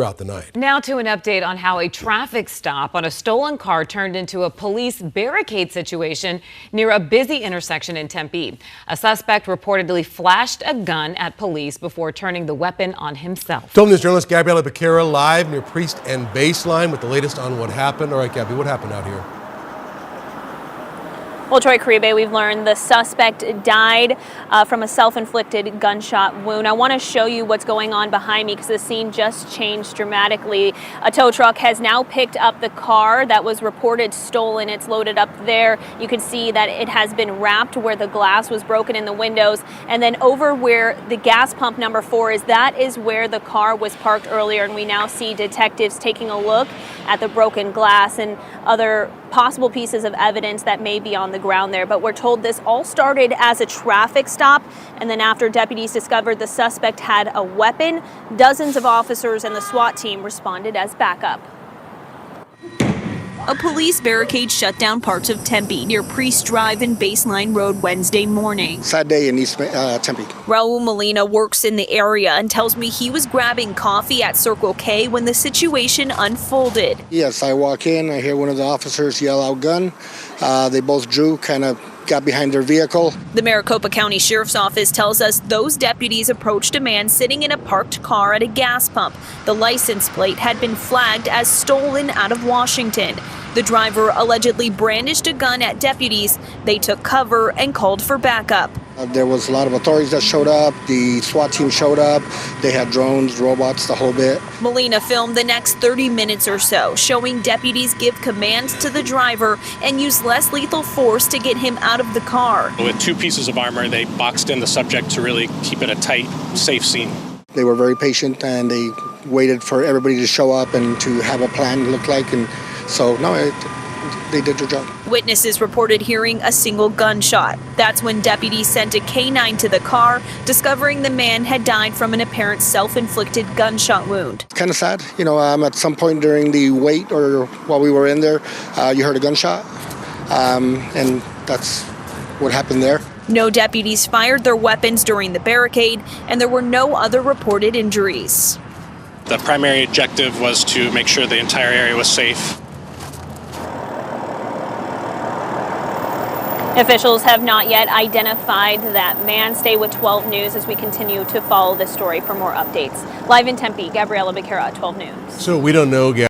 throughout the night. Now to an update on how a traffic stop on a stolen car turned into a police barricade situation near a busy intersection in Tempe. A suspect reportedly flashed a gun at police before turning the weapon on himself. 12 News journalist Guadalupe live near Priest and Baseline with the latest on what happened. All right, Gabby, what happened out here? Well, Troy Caribe, we've learned the suspect died from a self-inflicted gunshot wound. I want to show you what's going on behind me because the scene just changed dramatically. A tow truck has now picked up the car that was reported stolen. It's loaded up there. You can see that it has been wrapped where the glass was broken in the windows. And then over where the gas pump number 4 is, that is where the car was parked earlier. And we now see detectives taking a look at the broken glass and other possible pieces of evidence that may be on the ground there. But we're told this all started as a traffic stop, and then after deputies discovered the suspect had a weapon, dozens of officers and the SWAT team responded as backup. A police barricade shut down parts of Tempe near Priest Drive and Baseline Road Wednesday morning. Sad day in East Tempe. Raul Molina works in the area and tells me he was grabbing coffee at Circle K when the situation unfolded. Yes, I walk in, I hear one of the officers yell out gun. They both drew, kind of got behind their vehicle. The Maricopa County Sheriff's Office tells us those deputies approached a man sitting in a parked car at a gas pump. The license plate had been flagged as stolen out of Washington. The driver allegedly brandished a gun at deputies. They took cover and called for backup. There was a lot of authorities that showed up. The SWAT team showed up. They had drones, robots, the whole bit. Molina filmed the next 30 minutes or so, showing deputies give commands to the driver and use less lethal force to get him out of the car. With 2 pieces of armor, they boxed in the subject to really keep it a tight, safe scene. They were very patient and they waited for everybody to show up and to have a plan look like. And so, no, they did their job. Witnesses reported hearing a single gunshot. That's when deputies sent a K-9 to the car, discovering the man had died from an apparent self-inflicted gunshot wound. It's kind of sad. You know, at some point during the wait or while we were in there, you heard a gunshot. And that's what happened there. No deputies fired their weapons during the barricade, and there were no other reported injuries. The primary objective was to make sure the entire area was safe. Officials have not yet identified that man. Stay with 12 News as we continue to follow this story for more updates. Live in Tempe, Gabriela Becerra, 12 News. So we don't know,